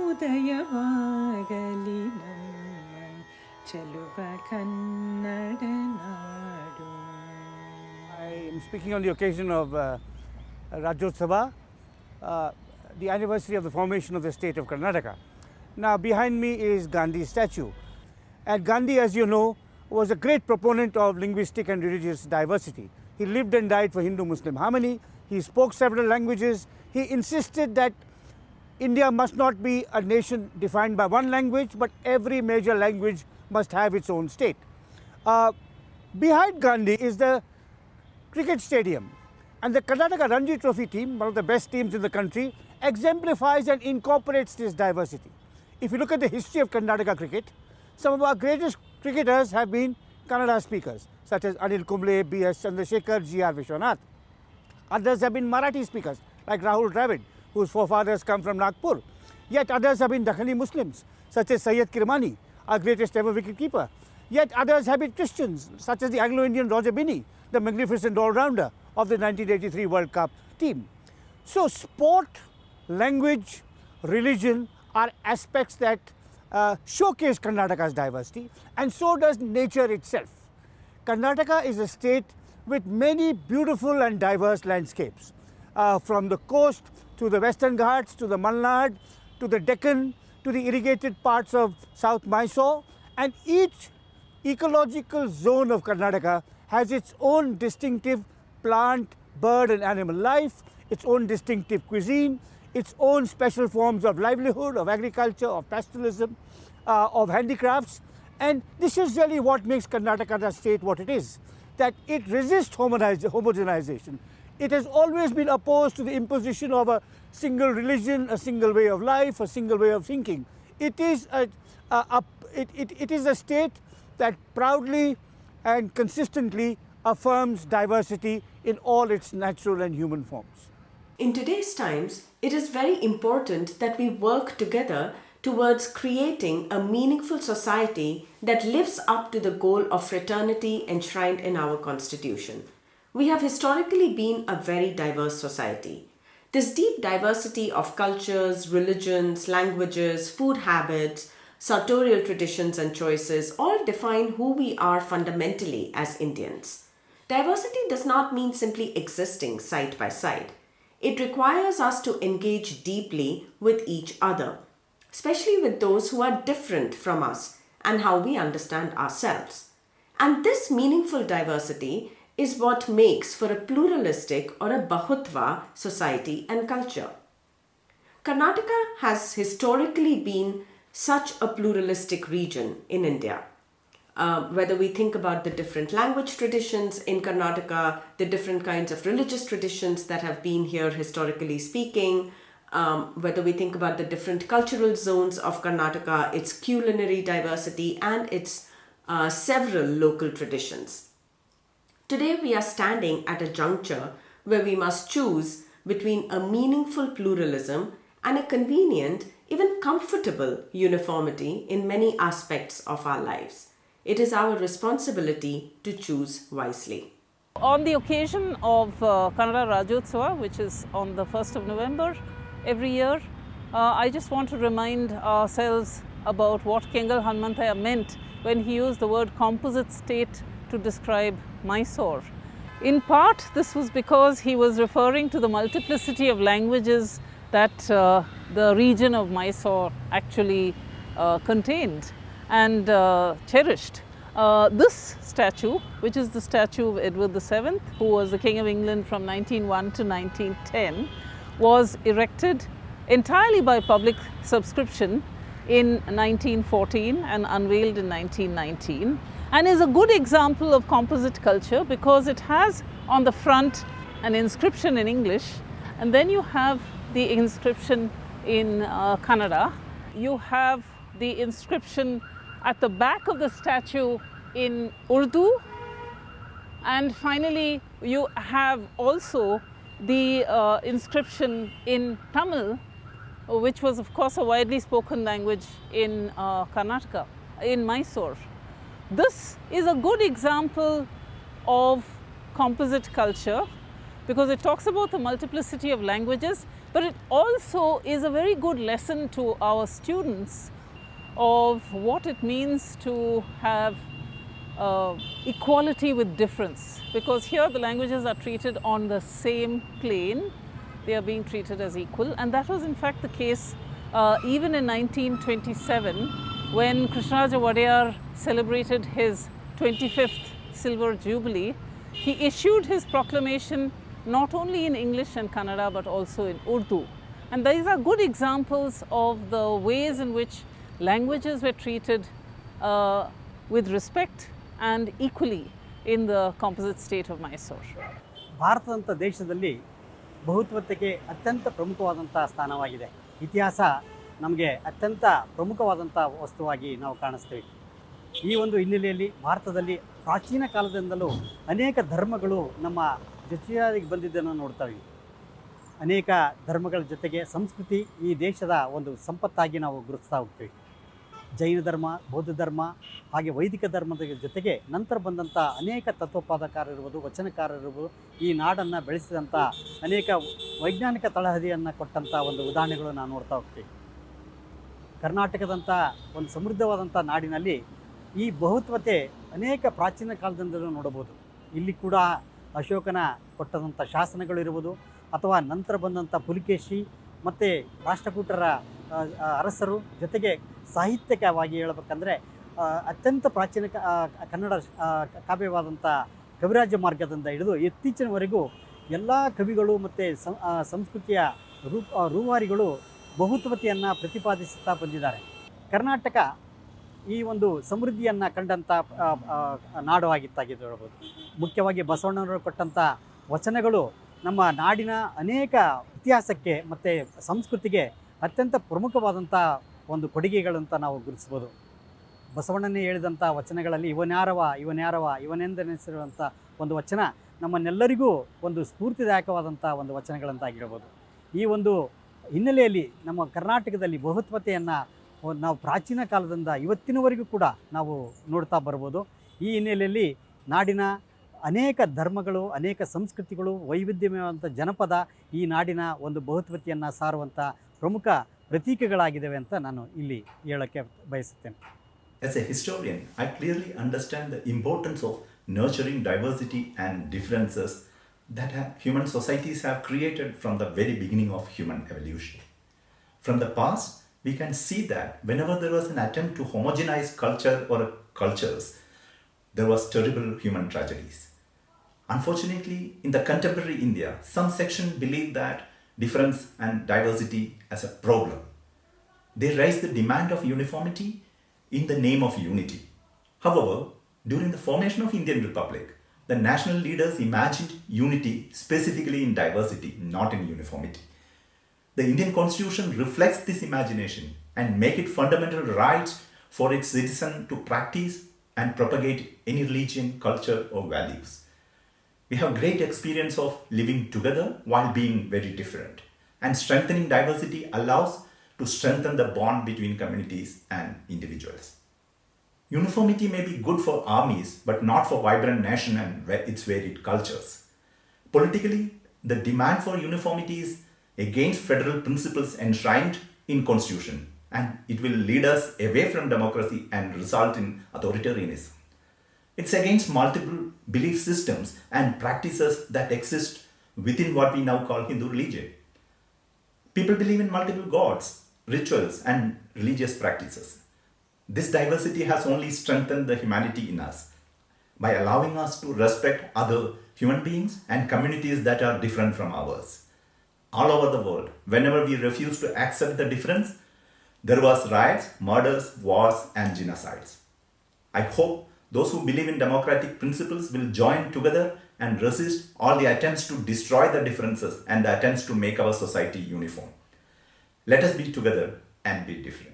ಉದಯವಾಗಲಿ ನಮ್ಮ ಚೆಲುವ ಕನ್ನಡ ನಾಡು. I am speaking on the occasion of Rajyothsava, the anniversary of the formation of the state of Karnataka. Now behind me is Gandhi's statue. And Gandhi, as you know, was a great proponent of linguistic and religious diversity. He lived and died for Hindu-Muslim harmony. He spoke several languages. He insisted that India must not be a nation defined by one language, but every major language must have its own state. Behind Gandhi is the cricket stadium, and the Karnataka Ranji Trophy team, one of the best teams in the country, exemplifies and incorporates this diversity. If you look at the history of Karnataka cricket, some of our greatest cricketers have been Kannada speakers, such as Anil Kumble, B.S. Chandrasekhar, G.R. Vishwanath. Others have been Marathi speakers, like Rahul Dravid, whose forefathers come from Nagpur. Yet others have been Dakhani Muslims, such as Syed Kirmani, our greatest ever wicketkeeper. Yet others have been Christians, such as the Anglo-Indian Roger Binney, the magnificent all-rounder of the 1983 World Cup team. So sport, language, religion are aspects that showcase Karnataka's diversity, and so does nature itself. Karnataka is a state with many beautiful and diverse landscapes, from the coast to the Western Ghats, to the Malnad, to the Deccan, to the irrigated parts of South Mysore, and each ecological zone of Karnataka has its own distinctive plant, bird and animal life, its own distinctive cuisine, its own special forms of livelihood, of agriculture, of pastoralism, of handicrafts. And this is really what makes Karnataka the state what it is, that it resists homogenization. It has always been opposed to the imposition of a single religion, a single way of life, a single way of thinking. It is a state that proudly and consistently affirms diversity in all its natural and human forms. In today's times, it is very important that we work together towards creating a meaningful society that lives up to the goal of fraternity enshrined in our Constitution. We have historically been a very diverse society. This deep diversity of cultures, religions, languages, food habits, sartorial traditions and choices all define who we are fundamentally as Indians. Diversity does not mean simply existing side by side. It requires us to engage deeply with each other, especially with those who are different from us and how we understand ourselves. And this meaningful diversity is what makes for a pluralistic or a Bahutva society and culture. Karnataka has historically been such a pluralistic region in India. Whether we think about the different language traditions in Karnataka, the different kinds of religious traditions that have been here historically speaking, whether we think about the different cultural zones of Karnataka, its culinary diversity and its several local traditions. Today we are standing at a juncture where we must choose between a meaningful pluralism and a convenient, even comfortable uniformity in many aspects of our lives. It is our responsibility to choose wisely. On the occasion of Kannada Rajyothsava, which is on the 1st of November every year, I just want to remind ourselves about what Kengal Hanmantaya meant when he used the word composite state to describe Mysore. In part, this was because he was referring to the multiplicity of languages that the region of Mysore actually contained and cherished. This statue, which is the statue of Edward VII, who was the King of England from 1901 to 1910, was erected entirely by public subscription in 1914 and unveiled in 1919, and is a good example of composite culture because it has on the front an inscription in English, and then you have the inscription in Kannada. You have the inscription at the back of the statue in Urdu, and finally you have also the inscription in Tamil, which was of course a widely spoken language in Karnataka, in Mysore. This is a good example of composite culture because it talks about the multiplicity of languages But it also is a very good lesson to our students of what it means to have equality with difference, because here the languages are treated on the same plane. They are being treated as equal, and that was in fact the case even in 1927 when Krishnaraja Wadiyar celebrated his 25th Silver Jubilee. He issued his proclamation not only in English and Kannada but also in Urdu. And these are good examples of the ways in which languages were treated with respect and equally in the composite state of Mysore. ಭಾರತದಂಥ ದೇಶದಲ್ಲಿ ಬಹುತ್ವತೆಗೆ ಅತ್ಯಂತ ಪ್ರಮುಖವಾದಂಥ ಸ್ಥಾನವಾಗಿದೆ. ಇತಿಹಾಸ ನಮಗೆ ಅತ್ಯಂತ ಪ್ರಮುಖವಾದಂಥ ವಸ್ತುವಾಗಿ ನಾವು ಕಾಣಿಸ್ತೀವಿ. ಈ ಒಂದು ಹಿನ್ನೆಲೆಯಲ್ಲಿ ಭಾರತದಲ್ಲಿ ಪ್ರಾಚೀನ ಕಾಲದಿಂದಲೂ ಅನೇಕ ಧರ್ಮಗಳು ನಮ್ಮ ಜೊತೆಯಾಗಿ ಬಂದಿದ್ದನ್ನು ನೋಡ್ತೀವಿ. ಅನೇಕ ಧರ್ಮಗಳ ಜೊತೆಗೆ ಸಂಸ್ಕೃತಿ ಈ ದೇಶದ ಒಂದು ಸಂಪತ್ತಾಗಿ ನಾವು ಗುರುತಿಸ್ತಾ ಹೋಗ್ತೀವಿ. ಜೈನ ಧರ್ಮ, ಬೌದ್ಧ ಧರ್ಮ ಹಾಗೆ ವೈದಿಕ ಧರ್ಮದ ಜೊತೆಗೆ ನಂತರ ಬಂದಂಥ ಅನೇಕ ತತ್ವಪಾದಕಾರರಿರ್ಬೋದು, ವಚನಕಾರರಿರ್ಬೋದು, ಈ ನಾಡನ್ನು ಬೆಳೆಸಿದಂಥ ಅನೇಕ ವೈಜ್ಞಾನಿಕ ತಳಹದಿಯನ್ನು ಕೊಟ್ಟಂಥ ಒಂದು ಉದಾಹರಣೆಗಳು ನಾವು ನೋಡ್ತಾ ಹೋಗ್ತೀವಿ. ಕರ್ನಾಟಕದಂಥ ಒಂದು ಸಮೃದ್ಧವಾದಂಥ ನಾಡಿನಲ್ಲಿ ಈ ಬಹುತ್ವತೆ ಅನೇಕ ಪ್ರಾಚೀನ ಕಾಲದಿಂದಲೂ ನೋಡಬಹುದು. ಇಲ್ಲಿ ಕೂಡ ಅಶೋಕನ ಕೊಟ್ಟಂಥ ಶಾಸನಗಳಿರ್ಬೋದು ಅಥವಾ ನಂತರ ಬಂದಂಥ ಪುಲಿಕೇಶಿ ಮತ್ತು ರಾಷ್ಟ್ರಕೂಟರ ಅರಸರು ಜೊತೆಗೆ ಸಾಹಿತ್ಯಿಕವಾಗಿ ಹೇಳಬೇಕಂದ್ರೆ ಅತ್ಯಂತ ಪ್ರಾಚೀನ ಕನ್ನಡ ಕಾವ್ಯವಾದಂಥ ಕವಿರಾಜ ಮಾರ್ಗದಿಂದ ಹಿಡಿದು ಇತ್ತೀಚಿನವರೆಗೂ ಎಲ್ಲ ಕವಿಗಳು ಮತ್ತು ಸಂಸ್ಕೃತಿಯ ರೂವಾರಿಗಳು ಬಹುತ್ವತೆಯನ್ನು ಪ್ರತಿಪಾದಿಸುತ್ತಾ ಬಂದಿದ್ದಾರೆ. ಕರ್ನಾಟಕ ಈ ಒಂದು ಸಮೃದ್ಧಿಯನ್ನು ಕಂಡಂಥ ನಾಡು ಆಗಿತ್ತಾಗಿದ್ದು ಹೇಳ್ಬೋದು. ಮುಖ್ಯವಾಗಿ ಬಸವಣ್ಣನವರು ಕೊಟ್ಟಂಥ ವಚನಗಳು ನಮ್ಮ ನಾಡಿನ ಅನೇಕ ಇತಿಹಾಸಕ್ಕೆ ಮತ್ತು ಸಂಸ್ಕೃತಿಗೆ ಅತ್ಯಂತ ಪ್ರಮುಖವಾದಂಥ ಒಂದು ಕೊಡುಗೆಗಳಂತ ನಾವು ಗುರುತಿಸ್ಬೋದು. ಬಸವಣ್ಣನೇ ಹೇಳಿದಂಥ ವಚನಗಳಲ್ಲಿ ಇವನೆಂದೆನಿಸಿರುವಂಥ ಒಂದು ವಚನ ನಮ್ಮನ್ನೆಲ್ಲರಿಗೂ ಒಂದು ಸ್ಫೂರ್ತಿದಾಯಕವಾದಂಥ ಒಂದು ವಚನಗಳಂತಾಗಿರ್ಬೋದು. ಈ ಒಂದು ಹಿನ್ನೆಲೆಯಲ್ಲಿ ನಮ್ಮ ಕರ್ನಾಟಕದಲ್ಲಿ ಬಹುತ್ವತೆಯನ್ನು ನಾವು ಪ್ರಾಚೀನ ಕಾಲದಿಂದ ಇವತ್ತಿನವರೆಗೂ ಕೂಡ ನಾವು ನೋಡ್ತಾ ಬರ್ಬೋದು. ಈ ಹಿನ್ನೆಲೆಯಲ್ಲಿ ನಾಡಿನ ಅನೇಕ ಧರ್ಮಗಳು, ಅನೇಕ ಸಂಸ್ಕೃತಿಗಳು, ವೈವಿಧ್ಯಮಯವಾದಂಥ ಜನಪದ ಈ ನಾಡಿನ ಒಂದು ಬಹುತ್ವತೆಯನ್ನು ಸಾರುವಂಥ ಪ್ರಮುಖ ಪ್ರತೀಕಗಳಾಗಿದ್ದಾವೆ ಅಂತ ನಾನು ಇಲ್ಲಿ ಹೇಳೋಕ್ಕೆ ಬಯಸುತ್ತೇನೆ. As a historian, I clearly understand the importance of nurturing diversity and differences that human societies have created from the very beginning of human evolution. From the past, we can see that whenever there was an attempt to homogenize culture or cultures, there was terrible human tragedies. Unfortunately, in the contemporary India, some section believe that difference and diversity as a problem. They raise the demand of uniformity in the name of unity. However, during the formation of Indian Republic, the national leaders imagined unity specifically in diversity, not in uniformity. The Indian Constitution reflects this imagination and make it fundamental rights for its citizen to practice and propagate any religion, culture or values. We have great experience of living together while being very different, and strengthening diversity allows to strengthen the bond between communities and individuals. Uniformity may be good for armies, but not for vibrant nation and its varied cultures. Politically, the demand for uniformity is against federal principles enshrined in Constitution, and it will lead us away from democracy and result in authoritarianism. It's against multiple belief systems and practices that exist within what we now call Hindu religion. People believe in multiple gods, rituals and religious practices. This diversity has only strengthened the humanity in us by allowing us to respect other human beings and communities that are different from ours. All over the world, whenever we refuse to accept the difference, there was riots, murders, wars and genocides. I hope those who believe in democratic principles will join together and resist all the attempts to destroy the differences and the attempts to make our society uniform. Let us be together and be different.